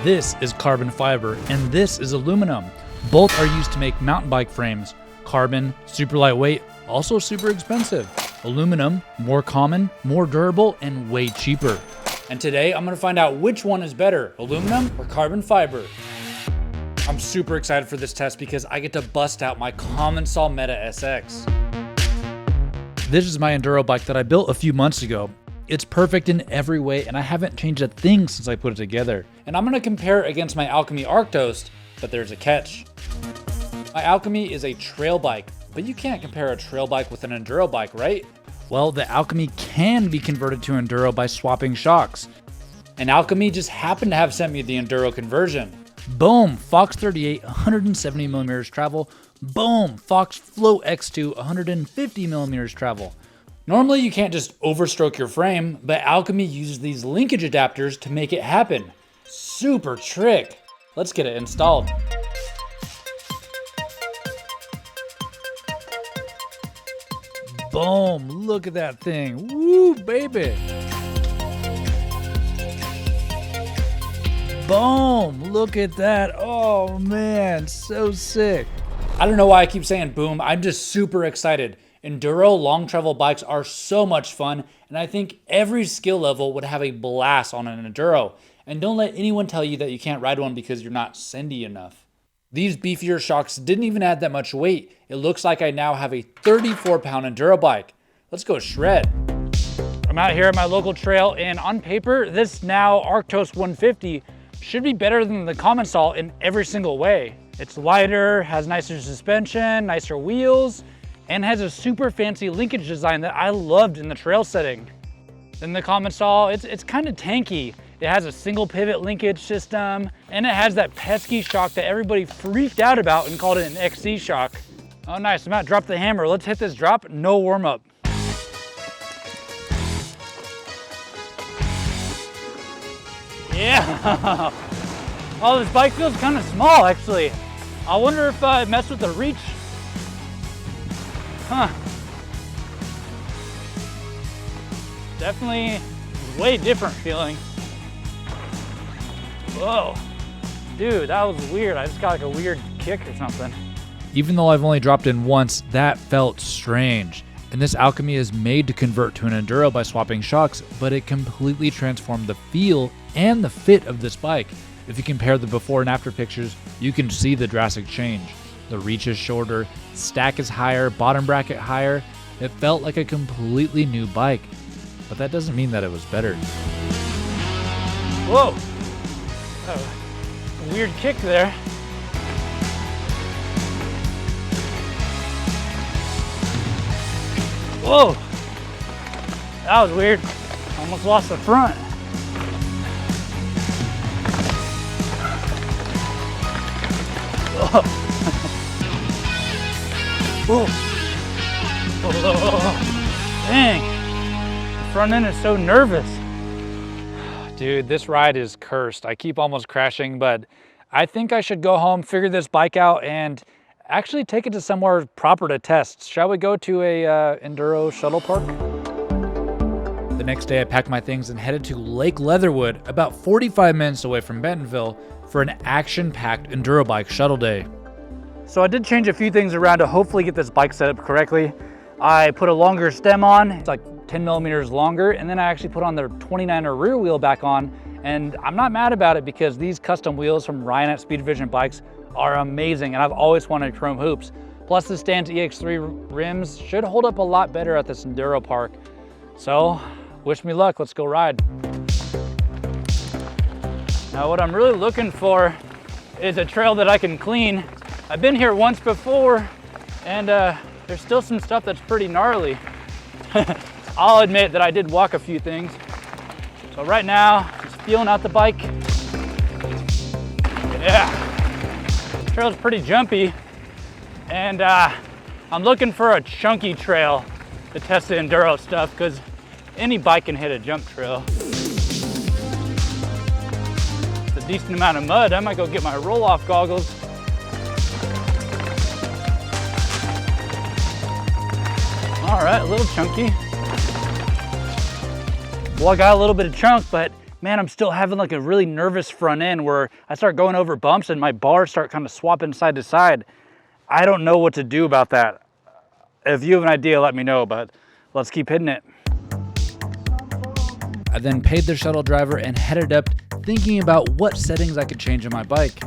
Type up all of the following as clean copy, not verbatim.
This is carbon fiber, and this is aluminum. Both are used to make mountain bike frames. Carbon, super lightweight, also super expensive. Aluminum, more common, more durable, and way cheaper. And today I'm gonna find out which one is better, aluminum or carbon fiber. I'm super excited for this test because I get to bust out my Commencal Meta SX. This is my enduro bike that I built a few months ago. It's perfect in every way, and I haven't changed a thing since I put it together. And I'm gonna compare it against my Alchemy Arctos, but there's a catch. My Alchemy is a trail bike, but you can't compare a trail bike with an enduro bike, right? Well, the Alchemy can be converted to enduro by swapping shocks. And Alchemy just happened to have sent me the enduro conversion. Boom, Fox 38, 170 millimeters travel. Boom, Fox Float X2, 150 millimeters travel. Normally you can't just overstroke your frame, but Alchemy uses these linkage adapters to make it happen. Super trick. Let's get it installed. Boom, look at that thing. Woo, baby. Boom, look at that. Oh man, so sick. I don't know why I keep saying boom. I'm just super excited. Enduro long travel bikes are so much fun, and I think every skill level would have a blast on an enduro. And don't let anyone tell you that you can't ride one because you're not sendy enough. These beefier shocks didn't even add that much weight. It looks like I now have a 34-pound enduro bike. Let's go shred. I'm out here at my local trail, and on paper, this now Arctos 150 should be better than the Commencal in every single way. It's lighter, has nicer suspension, nicer wheels, and has a super fancy linkage design that I loved in the trail setting. Then the Commencal, it's kind of tanky. It has a single pivot linkage system, and it has that pesky shock that everybody freaked out about and called it an XC shock. Oh nice, I'm about to drop the hammer. Let's hit this drop, no warm up. Yeah. Oh, this bike feels kind of small actually. I wonder if I messed with the reach. Huh. Definitely way different feeling. Whoa. Dude, that was weird. I just got like a weird kick or something. Even though I've only dropped in once, that felt strange. And this Alchemy is made to convert to an enduro by swapping shocks, but it completely transformed the feel and the fit of this bike. If you compare the before and after pictures, you can see the drastic change. The reach is shorter, stack is higher, bottom bracket higher. It felt like a completely new bike, but that doesn't mean that it was better. Whoa, a weird kick there. Whoa, that was weird. Almost lost the front. Whoa. Whoa. Whoa. Dang, the front end is so nervous. Dude, this ride is cursed. I keep almost crashing, but I think I should go home, figure this bike out, and actually take it to somewhere proper to test. Shall we go to a enduro shuttle park? The next day I packed my things and headed to Lake Leatherwood, about 45 minutes away from Bentonville, for an action-packed enduro bike shuttle day. So I did change a few things around to hopefully get this bike set up correctly. I put a longer stem on, it's like 10 millimeters longer, and then I actually put on the 29er rear wheel back on, and I'm not mad about it because these custom wheels from Ryan at Speed Vision Bikes are amazing, and I've always wanted chrome hoops. Plus the Stance EX3 rims should hold up a lot better at this enduro park. So, wish me luck, let's go ride. Now what I'm really looking for is a trail that I can clean. I've been here once before, and there's still some stuff that's pretty gnarly. I'll admit that I did walk a few things. So right now, just feeling out the bike. Yeah, the trail's pretty jumpy, and I'm looking for a chunky trail to test the enduro stuff, because any bike can hit a jump trail. It's a decent amount of mud. I might go get my roll-off goggles. All right, a little chunky. Well, I got a little bit of chunk, but man, I'm still having like a really nervous front end where I start going over bumps and my bars start kind of swapping side to side. I don't know what to do about that. If you have an idea, let me know, but let's keep hitting it. I then paid the shuttle driver and headed up thinking about what settings I could change on my bike.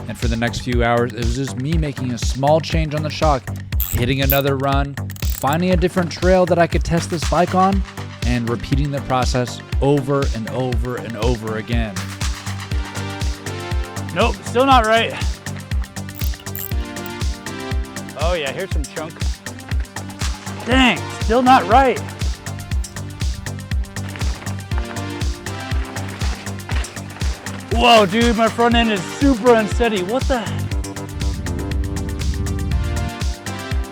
And for the next few hours, it was just me making a small change on the shock, hitting another run, finding a different trail that I could test this bike on, and repeating the process over and over and over again. Nope, still not right. Oh yeah, here's some chunk. Dang, still not right. Whoa, dude, my front end is super unsteady. What the?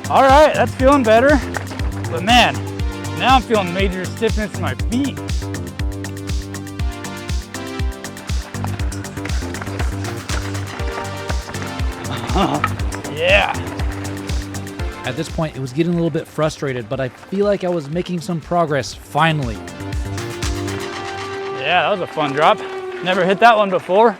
All right, that's feeling better. But man, now I'm feeling major stiffness in my feet. Yeah. At this point, it was getting a little bit frustrated, but I feel like I was making some progress, finally. Yeah, that was a fun drop. Never hit that one before.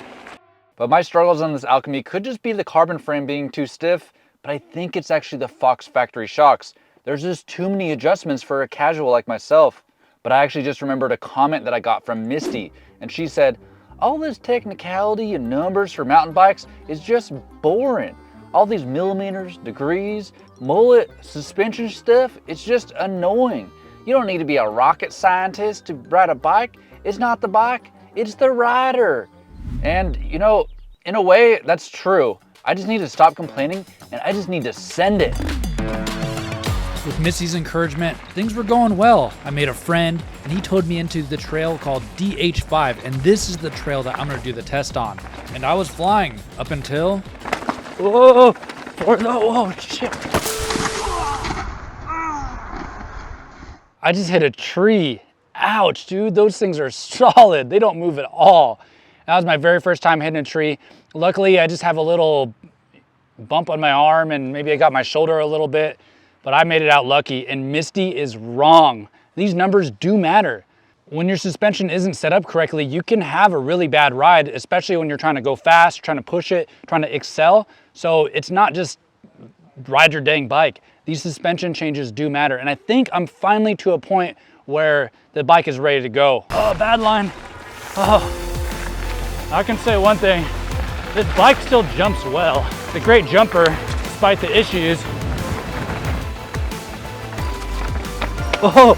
But my struggles on this Alchemy could just be the carbon frame being too stiff, but I think it's actually the Fox factory shocks. There's just too many adjustments for a casual like myself. But I actually just remembered a comment that I got from Misty, and she said, all this technicality and numbers for mountain bikes is just boring. All these millimeters, degrees, mullet, suspension stuff, it's just annoying. You don't need to be a rocket scientist to ride a bike. It's not the bike, it's the rider. And you know, in a way, that's true. I just need to stop complaining and I just need to send it. With Missy's encouragement, things were going well. I made a friend and he towed me into the trail called DH5, and this is the trail that I'm gonna do the test on. And I was flying up until, whoa, whoa, shit. I just hit a tree. Ouch, dude, those things are solid. They don't move at all. That was my very first time hitting a tree. Luckily, I just have a little bump on my arm and maybe I got my shoulder a little bit, but I made it out lucky, and Misty is wrong. These numbers do matter. When your suspension isn't set up correctly, you can have a really bad ride, especially when you're trying to go fast, trying to push it, trying to excel. So it's not just ride your dang bike. These suspension changes do matter. And I think I'm finally to a point where the bike is ready to go. Oh, bad line. Oh, I can say one thing. This bike still jumps well. It's a great jumper, despite the issues. Oh,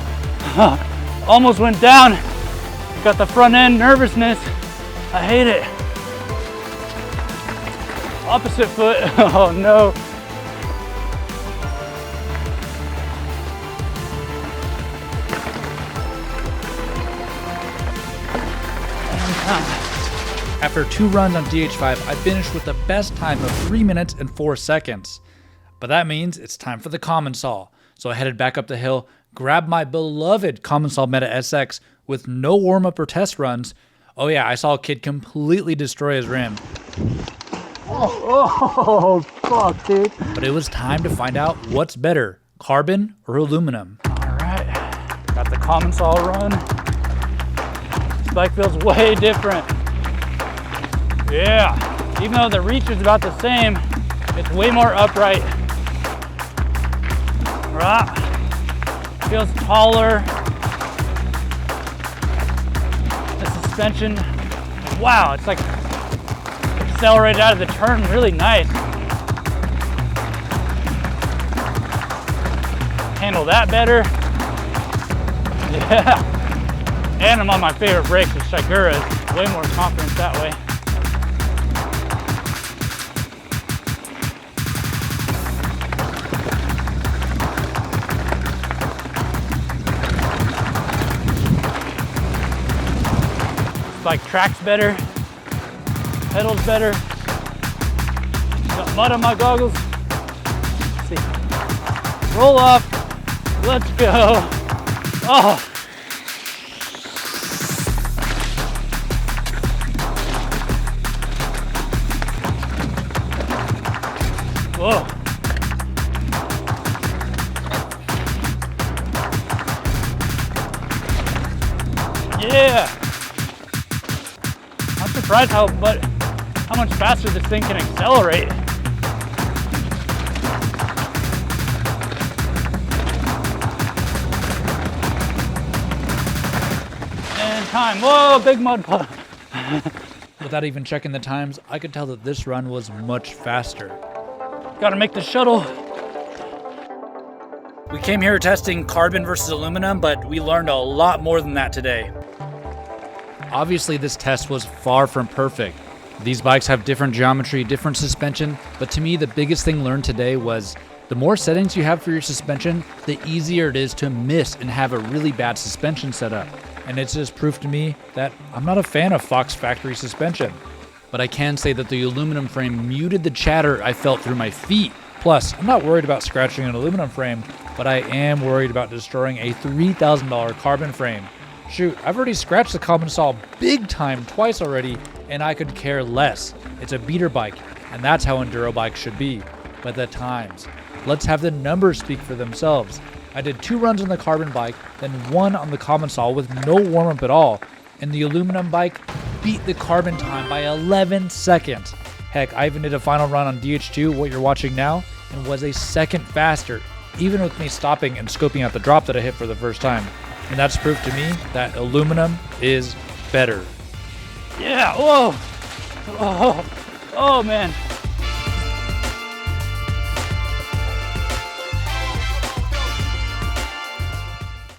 almost went down. Got the front end nervousness. I hate it. Opposite foot, oh no. After 2 runs on DH5, I finished with the best time of 3 minutes and 4 seconds. But that means it's time for the Commencal. So I headed back up the hill, grabbed my beloved Commencal Meta SX with no warm-up or test runs. Oh yeah, I saw a kid completely destroy his rim. Oh, fuck, dude. But it was time to find out what's better, carbon or aluminum. All right, got the Commencal run. This bike feels way different. Yeah, even though the reach is about the same, it's way more upright. Right. Feels taller. The suspension, wow, it's like accelerated out of the turn, really nice. Handle that better. Yeah. And I'm on my favorite brakes with Shigura's. Way more confidence that way. Like tracks better, pedals better. Got mud on my goggles. Let's see. Roll up. Let's go. Oh. Whoa. Yeah. surprised how much faster this thing can accelerate. And time. Whoa, big mud puddle. Without even checking the times, I could tell that this run was much faster. Gotta make the shuttle. We came here testing carbon versus aluminum, but we learned a lot more than that today. Obviously, this test was far from perfect. These bikes have different geometry, different suspension, but to me, the biggest thing learned today was the more settings you have for your suspension, the easier it is to miss and have a really bad suspension setup. And it's just proof to me that I'm not a fan of Fox factory suspension. But I can say that the aluminum frame muted the chatter I felt through my feet. Plus, I'm not worried about scratching an aluminum frame, but I am worried about destroying a $3,000 carbon frame. Shoot, I've already scratched the Commencal big time twice already, and I could care less. It's a beater bike, and that's how enduro bikes should be. But the times. Let's have the numbers speak for themselves. I did 2 runs on the carbon bike, then 1 on the Commencal with no warm-up at all, and the aluminum bike beat the carbon time by 11 seconds. Heck, I even did a final run on DH2, what you're watching now, and was a second faster, even with me stopping and scoping out the drop that I hit for the first time. And that's proof to me that aluminum is better. Yeah, whoa. Oh man.